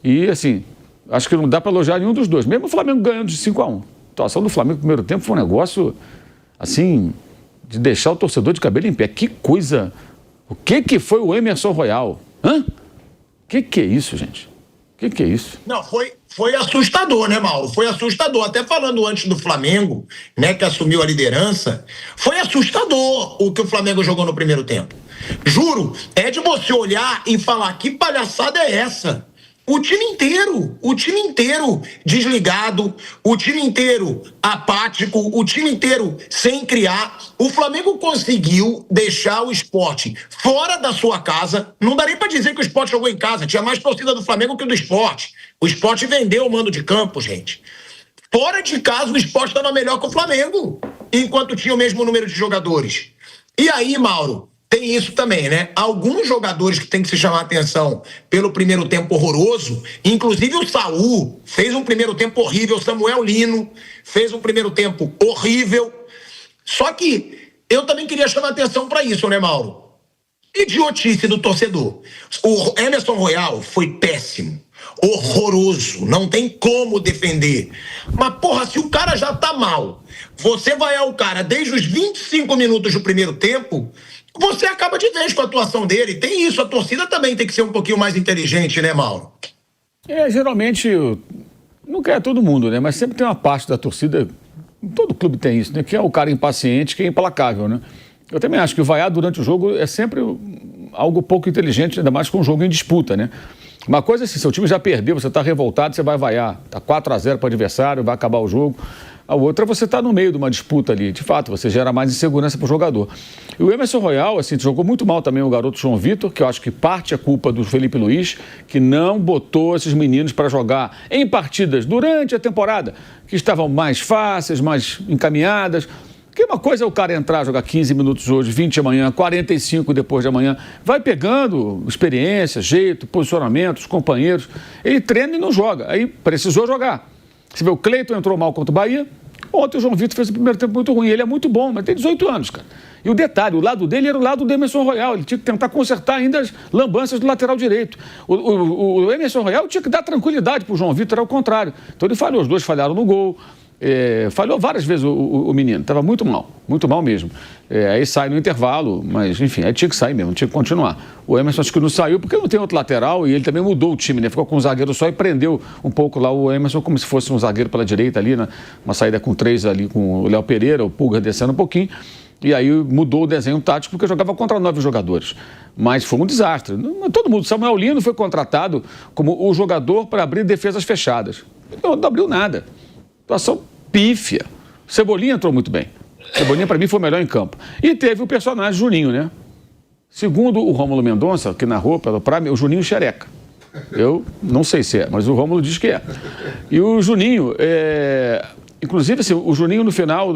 E, assim, acho que não dá para elogiar nenhum dos dois. Mesmo o Flamengo ganhando de 5-1. A atuação do Flamengo no primeiro tempo foi um negócio, assim, de deixar o torcedor de cabelo em pé. Que coisa... O que foi o Emerson Royal? Hã? Que é isso, gente? Que é isso? Não, foi assustador, né, Mauro? Foi assustador. Até falando antes do Flamengo, né, que assumiu a liderança, foi assustador o que o Flamengo jogou no primeiro tempo. Juro, é de você olhar e falar, que palhaçada é essa? O time inteiro desligado, o time inteiro apático, o time inteiro sem criar. O Flamengo conseguiu deixar o Sport fora da sua casa. Não dá nem pra dizer que o Sport jogou em casa. Tinha mais torcida do Flamengo que o do Sport. O Sport vendeu o mando de campo, gente. Fora de casa, o Sport estava melhor que o Flamengo, enquanto tinha o mesmo número de jogadores. E aí, Mauro, tem isso também, né? Alguns jogadores que tem que se chamar a atenção pelo primeiro tempo horroroso, inclusive o Saul fez um primeiro tempo horrível, o Samuel Lino fez um primeiro tempo horrível. Só que eu também queria chamar a atenção para isso, né, Mauro? Idiotice do torcedor. O Emerson Royal foi péssimo, horroroso, não tem como defender. Mas, porra, se o cara já tá mal, você vai ao cara desde os 25 minutos do primeiro tempo, você acaba de vez com a atuação dele. Tem isso, a torcida também tem que ser um pouquinho mais inteligente, né, Mauro? Geralmente, nunca é todo mundo, né? Mas sempre tem uma parte da torcida, todo clube tem isso, né? Que é o cara impaciente, que é implacável, né? Eu também acho que vaiar durante o jogo é sempre algo pouco inteligente, ainda mais com um jogo em disputa, né? Uma coisa é assim, seu time já perdeu, você está revoltado, você vai vaiar. Está 4-0 para o adversário, vai acabar o jogo. A outra é você estar no meio de uma disputa ali. De fato, você gera mais insegurança para o jogador. E o Emerson Royal, assim, jogou muito mal também o garoto João Vitor, que eu acho que parte é culpa do Felipe Luiz, que não botou esses meninos para jogar em partidas durante a temporada, que estavam mais fáceis, mais encaminhadas. Porque uma coisa é o cara entrar, jogar 15 minutos hoje, 20 amanhã, 45 depois de amanhã. Vai pegando experiência, jeito, posicionamento, os companheiros. Ele treina e não joga. Aí precisou jogar. Você vê, o Cleiton entrou mal contra o Bahia. Ontem o João Vitor fez o primeiro tempo muito ruim. Ele é muito bom, mas tem 18 anos, cara. E o detalhe, o lado dele era o lado do Emerson Royal. Ele tinha que tentar consertar ainda as lambanças do lateral direito. O Emerson Royal tinha que dar tranquilidade para o João Vitor, era o contrário. Então ele falhou, os dois falharam no gol. Falhou várias vezes o menino, estava muito mal mesmo. Aí sai no intervalo, mas enfim, aí tinha que sair mesmo, tinha que continuar. O Emerson acho que não saiu porque não tem outro lateral e ele também mudou o time, né? Ficou com um zagueiro só e prendeu um pouco lá o Emerson como se fosse um zagueiro pela direita ali, né? Uma saída com 3 ali com o Léo Pereira, o Pulga descendo um pouquinho. E aí mudou o desenho tático porque jogava contra 9 jogadores. Mas foi um desastre. Todo mundo, Samuel Lino foi contratado como o jogador para abrir defesas fechadas. Não abriu nada. Situação pífia. Cebolinha entrou muito bem. Cebolinha, para mim, foi o melhor em campo. E teve o personagem Juninho, né? Segundo o Rômulo Mendonça, que narrou pelo Prime, o Juninho xereca. Eu não sei se é, mas o Rômulo diz que é. E o Juninho, inclusive, assim, o Juninho no final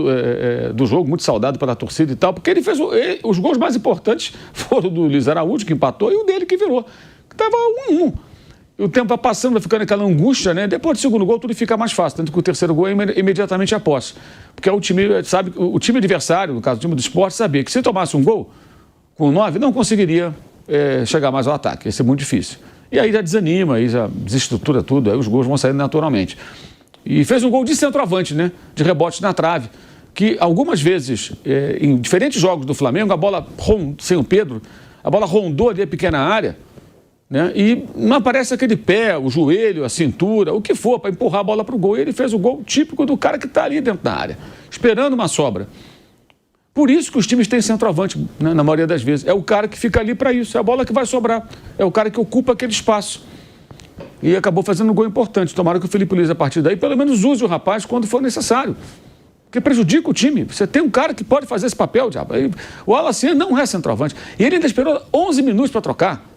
do jogo, muito saudado pela torcida e tal, porque ele fez os gols mais importantes foram do Luiz Araújo, que empatou, e o dele que virou, que estava 1-1. E o tempo vai passando, vai ficando aquela angústia, né? Depois do segundo gol, tudo fica mais fácil. Tanto que o terceiro gol é imediatamente após. Porque o time, sabe, o time adversário, no caso do time do Sport, sabia que se tomasse um gol, com 9, não conseguiria chegar mais ao ataque. Ia ser muito difícil. E aí já desanima, aí já desestrutura tudo, aí os gols vão sair naturalmente. E fez um gol de centroavante, né? De rebote na trave. Que algumas vezes, em diferentes jogos do Flamengo, a bola, sem o Pedro, a bola rondou ali a pequena área, né? E não aparece aquele pé, o joelho, a cintura, o que for, para empurrar a bola para o gol. E ele fez o gol típico do cara que está ali dentro da área, esperando uma sobra. Por isso que os times têm centroavante, né, na maioria das vezes. É o cara que fica ali para isso, é a bola que vai sobrar. É o cara que ocupa aquele espaço. E acabou fazendo um gol importante. Tomara que o Felipe Luiz, a partir daí, pelo menos use o rapaz quando for necessário. Porque prejudica o time. Você tem um cara que pode fazer esse papel, diabo. O Alassane não é centroavante. E ele ainda esperou 11 minutos para trocar.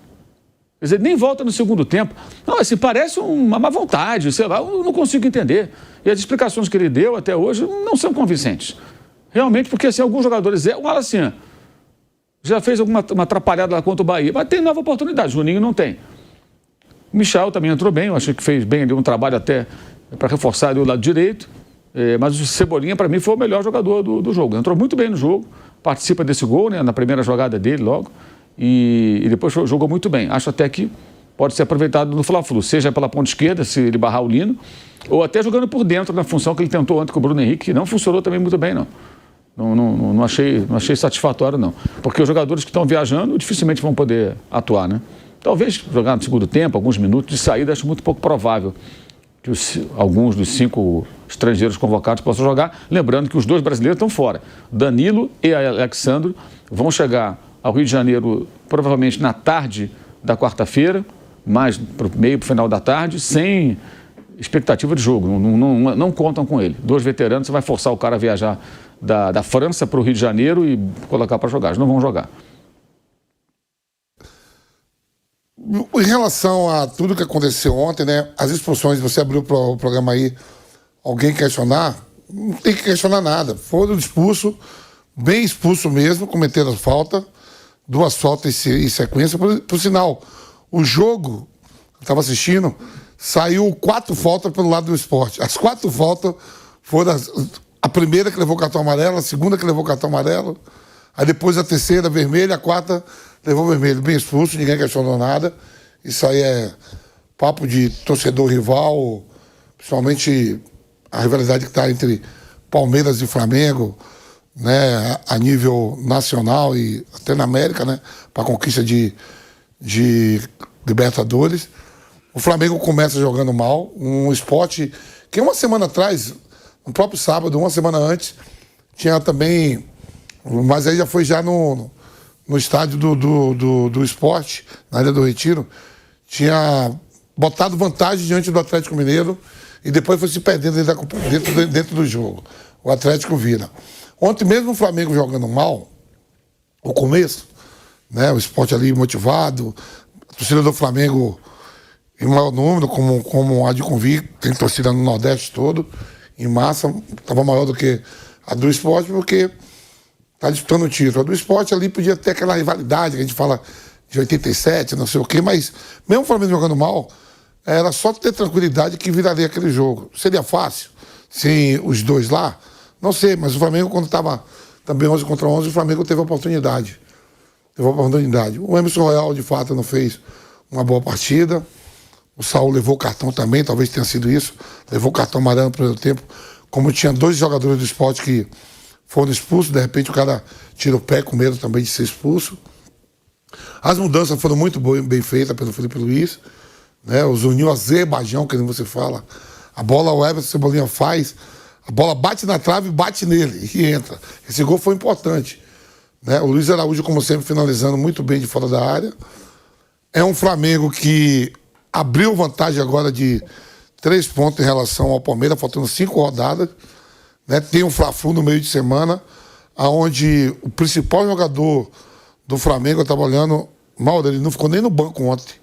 Quer dizer, nem volta no segundo tempo. Não, assim, parece uma má vontade, sei lá, eu não consigo entender. E as explicações que ele deu até hoje não são convincentes. Realmente, porque assim, alguns jogadores... O Alassane já fez uma atrapalhada lá contra o Bahia, mas tem nova oportunidade, o Juninho não tem. O Michel também entrou bem, eu achei que fez bem ali um trabalho até para reforçar ali o lado direito. Mas o Cebolinha, para mim, foi o melhor jogador do jogo. Entrou muito bem no jogo, participa desse gol, né, na primeira jogada dele logo. E depois jogou muito bem. Acho até que pode ser aproveitado no Fla-Flu, seja pela ponta esquerda, se ele barrar o Lino, ou até jogando por dentro na função que ele tentou ontem com o Bruno Henrique, que não funcionou também muito bem, não. Não achei satisfatório, não. Porque os jogadores que estão viajando dificilmente vão poder atuar, né? Talvez jogar no segundo tempo, alguns minutos de saída, acho muito pouco provável que alguns dos 5 estrangeiros convocados possam jogar. Lembrando que os 2 brasileiros estão fora. Danilo e Alexandro vão chegar ao Rio de Janeiro provavelmente na tarde da quarta-feira, mais para o meio, para o final da tarde, sem expectativa de jogo. Não contam com ele. 2 veteranos, você vai forçar o cara a viajar da França para o Rio de Janeiro e colocar para jogar. Eles não vão jogar. Em relação a tudo que aconteceu ontem, né? As expulsões, você abriu o programa aí, alguém questionar? Não tem que questionar nada. Foram expulsos, bem expulso mesmo, cometeram falta, 2 faltas em sequência. Por sinal, o jogo, eu estava assistindo, saiu 4 faltas pelo lado do Sport. As 4 faltas foram a primeira que levou cartão amarelo, a segunda que levou cartão amarelo, aí depois a terceira vermelha, a quarta levou vermelho. Bem expulso, ninguém questionou nada. Isso aí é papo de torcedor rival, principalmente a rivalidade que está entre Palmeiras e Flamengo, né, a nível nacional e até na América, né, para a conquista de Libertadores. O Flamengo começa jogando mal, um Sport que uma semana atrás, no próprio sábado, uma semana antes, tinha também, mas aí já foi já no estádio do Sport, na Ilha do Retiro, tinha botado vantagem diante do Atlético Mineiro e depois foi se perdendo dentro do jogo. O Atlético vira. Ontem mesmo o Flamengo jogando mal, o começo, né, o Sport ali motivado, a torcida do Flamengo em maior número, como há de convir, tem torcida no Nordeste todo, em massa, estava maior do que a do Sport, porque está disputando o título. A do Sport ali podia ter aquela rivalidade que a gente fala de 87, não sei o quê, mas mesmo o Flamengo jogando mal, era só ter tranquilidade que viraria aquele jogo. Seria fácil, sem os 2 lá? Não sei, mas o Flamengo, quando estava também 11 contra 11, o Flamengo teve a oportunidade. O Emerson Royal, de fato, não fez uma boa partida. O Saul levou o cartão também, talvez tenha sido isso. Levou o cartão amarelo no primeiro tempo. Como tinha 2 jogadores do Sport que foram expulsos, de repente o cara tira o pé com medo também de ser expulso. As mudanças foram muito bem feitas pelo Felipe Luiz, né? Os uniu Azerbaijão, que nem você fala. A bola, o Everton Cebolinha faz, a bola bate na trave, bate nele e entra. Esse gol foi importante, né? O Luiz Araújo, como sempre, finalizando muito bem de fora da área. É um Flamengo que abriu vantagem agora de 3 pontos em relação ao Palmeiras, faltando 5 rodadas. Né? Tem um Fla-Flu no meio de semana, onde o principal jogador do Flamengo, eu estava olhando, Mauro, ele não ficou nem no banco ontem,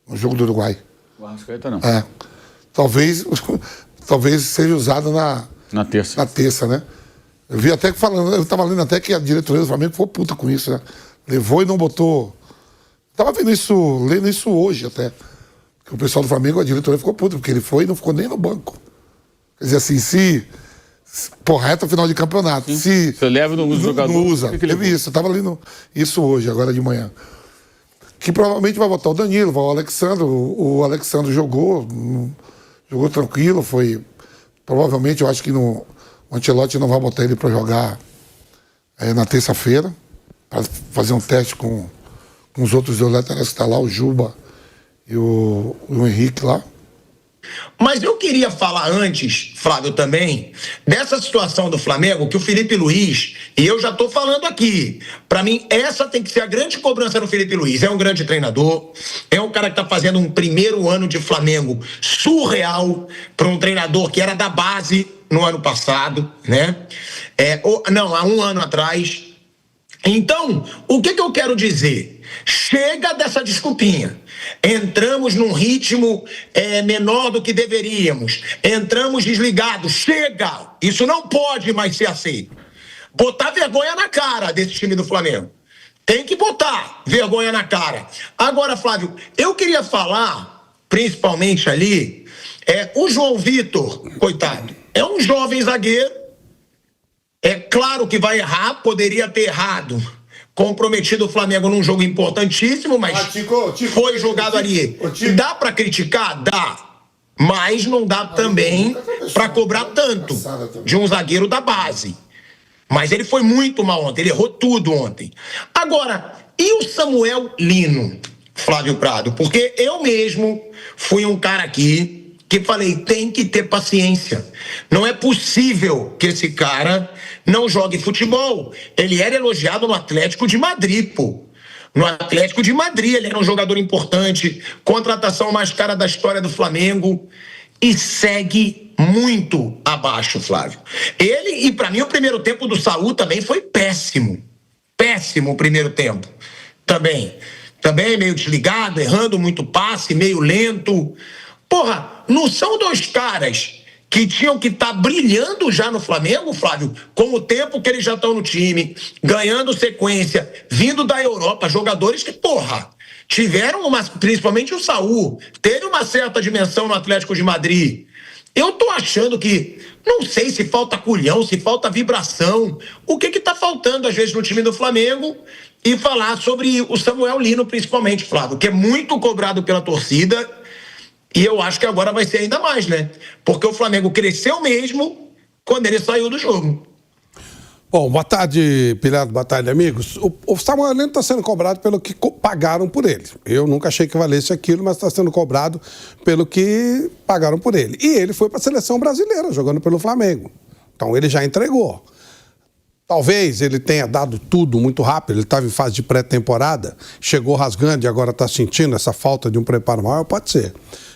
no jogo do Uruguai. O Arrascaeta não. Talvez seja usado na terça. Na terça, né? Eu vi até que falando, eu estava lendo até que a diretoria do Flamengo ficou puta com isso, né? Levou e não botou. Estava lendo isso hoje até. Que o pessoal do Flamengo, a diretoria ficou puta, porque ele foi e não ficou nem no banco. Quer dizer assim, reta final de campeonato. Sim. Se você leva no jogador. Não usa. Teve isso. Eu estava lendo isso hoje, agora de manhã. Que provavelmente vai botar o Danilo, vai o Alexandre. O Alexandre jogou tranquilo, foi. Provavelmente, eu acho que o Ancelotti não vai botar ele para jogar na terça-feira, para fazer um teste com os outros 2 laterais que estão lá, o Juba e o Henrique lá. Mas eu queria falar antes, Flávio, também, dessa situação do Flamengo, que o Felipe Luiz, e eu já estou falando aqui, para mim essa tem que ser a grande cobrança do Felipe Luiz. É um grande treinador, é um cara que está fazendo um primeiro ano de Flamengo surreal para um treinador que era da base no ano passado, né? Há um ano atrás. Então, o que eu quero dizer? Chega dessa desculpinha. Entramos num ritmo menor do que deveríamos. Entramos desligados. Chega! Isso não pode mais ser aceito. Botar vergonha na cara desse time do Flamengo. Tem que botar vergonha na cara. Agora, Flávio, eu queria falar, principalmente ali, o João Vitor, coitado, é um jovem zagueiro. É claro que vai errar, poderia ter errado comprometido o Flamengo num jogo importantíssimo, mas Tico, foi jogado ali. Dá para criticar? Dá. Mas não dá também para cobrar tanto de um zagueiro da base. Mas ele foi muito mal ontem, ele errou tudo ontem. Agora, e o Samuel Lino, Flávio Prado? Porque eu mesmo fui um cara aqui que falei, tem que ter paciência. Não é possível que esse cara não jogue futebol. Ele era elogiado no Atlético de Madrid, pô. No Atlético de Madrid, ele era um jogador importante, contratação mais cara da história do Flamengo, e segue muito abaixo, Flávio. Ele, e pra mim, o primeiro tempo do Saúl também foi péssimo. Péssimo o primeiro tempo. Também meio desligado, errando muito passe, meio lento. Porra, não são dois caras que tinham que estar brilhando já no Flamengo, Flávio, com o tempo que eles já estão no time, ganhando sequência, vindo da Europa, jogadores que, porra, tiveram principalmente o Saúl, teve uma certa dimensão no Atlético de Madrid. Eu tô achando que, não sei se falta culhão, se falta vibração, o que tá faltando às vezes no time do Flamengo, e falar sobre o Samuel Lino principalmente, Flávio, que é muito cobrado pela torcida. E eu acho que agora vai ser ainda mais, né? Porque o Flamengo cresceu mesmo quando ele saiu do jogo. Bom, boa tarde, Pilhado, boa tarde, amigos. O Samuel Lino está sendo cobrado pelo que pagaram por ele. Eu nunca achei que valesse aquilo, mas está sendo cobrado pelo que pagaram por ele. E ele foi para a seleção brasileira, jogando pelo Flamengo. Então ele já entregou. Talvez ele tenha dado tudo muito rápido, ele estava em fase de pré-temporada, chegou rasgando e agora está sentindo essa falta de um preparo maior, pode ser.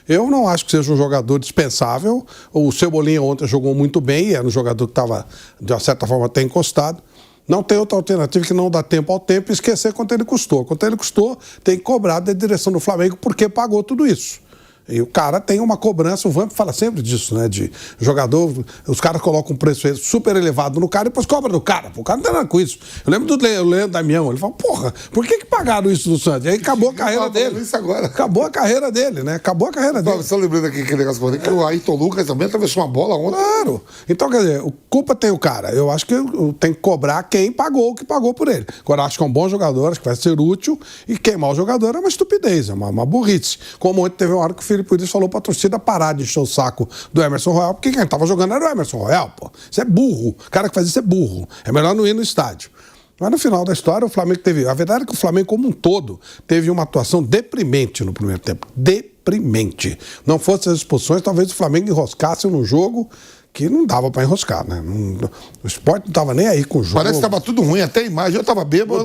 Eu não acho que seja um jogador dispensável. O Cebolinha ontem jogou muito bem, era um jogador que estava, de uma certa forma, até encostado. Não tem outra alternativa que não dar tempo ao tempo e esquecer quanto ele custou. Quanto ele custou, tem que cobrar da direção do Flamengo porque pagou tudo isso. E o cara tem uma cobrança, o Vamp fala sempre disso, né? De jogador, os caras colocam um preço super elevado no cara e depois cobram do cara. O cara não tem nada com isso. Eu lembro do Leandro Damião, ele fala, porra, por que pagaram isso do Santos? E aí acabou a carreira dele. Isso agora. Acabou a carreira dele, né? Acabou a carreira dele. Só lembrando aqui aquele negócio que o Ayrton Lucas também atravessou uma bola ontem. Claro. Então, quer dizer, culpa tem o cara. Eu acho que tem que cobrar quem pagou o que pagou por ele. Agora, acho que é um bom jogador, acho que vai ser útil, e queimar o jogador é uma estupidez, é uma burrice. Como ontem teve uma hora que o Felipe Luiz falou pra torcida parar de encher o saco do Emerson Royal, porque quem tava jogando era o Emerson Royal, pô. Isso é burro. O cara que faz isso é burro. É melhor não ir no estádio. Mas no final da história, o Flamengo teve... A verdade é que o Flamengo, como um todo, teve uma atuação deprimente no primeiro tempo. Deprimente. Não fossem as expulsões, talvez o Flamengo enroscasse num jogo que não dava pra enroscar, né? O Sport não tava nem aí com o jogo. Parece que tava tudo ruim, até a imagem. Eu tava bêbado.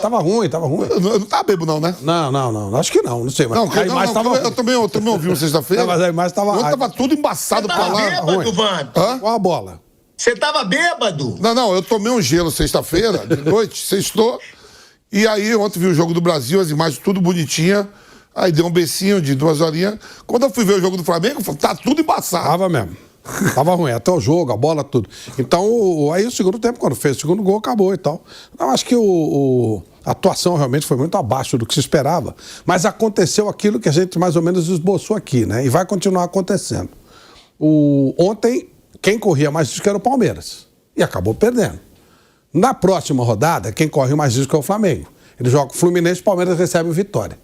Tava ruim. Eu não tava bêbado, não, né? Não. Acho que não sei. Mas a imagem tava ruim. Eu também ouvi uma sexta-feira. Mas a imagem tava... Eu tava tudo embaçado pra lá. Bêbado, Vamp? Com a bola. Você tava bêbado? Não, eu tomei um gelo sexta-feira, de noite, sextou. E aí, ontem vi o jogo do Brasil, as imagens tudo bonitinha. Aí deu um becinho de 2 horinhas. Quando eu fui ver o jogo do Flamengo, tá tudo embaçado. Tava mesmo. Tava ruim, até o jogo, a bola, tudo. Então, aí o segundo tempo, quando fez o segundo gol, acabou e tal. Eu acho que a atuação realmente foi muito abaixo do que se esperava. Mas aconteceu aquilo que a gente mais ou menos esboçou aqui, né? E vai continuar acontecendo. Ontem, quem corria mais risco era o Palmeiras. E acabou perdendo. Na próxima rodada, quem corre mais risco é o Flamengo. Ele joga o Fluminense e o Palmeiras recebe o Vitória.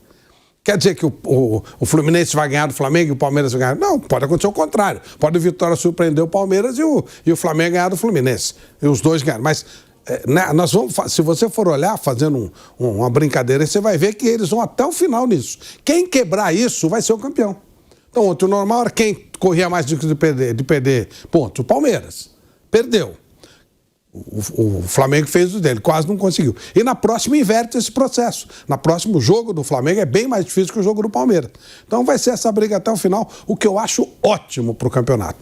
Quer dizer que o Fluminense vai ganhar do Flamengo e o Palmeiras vai ganhar? Não, pode acontecer o contrário. Pode o Vitória surpreender o Palmeiras e o Flamengo ganhar do Fluminense. E os dois ganham. Mas nós vamos, se você for olhar, fazendo uma brincadeira, você vai ver que eles vão até o final nisso. Quem quebrar isso vai ser o campeão. Então, ontem o normal era quem corria mais de perder pontos. O Palmeiras. Perdeu. O Flamengo fez o dele, quase não conseguiu. E na próxima inverte esse processo. Na próxima, o jogo do Flamengo é bem mais difícil que o jogo do Palmeiras. Então vai ser essa briga até o final, o que eu acho ótimo para o campeonato.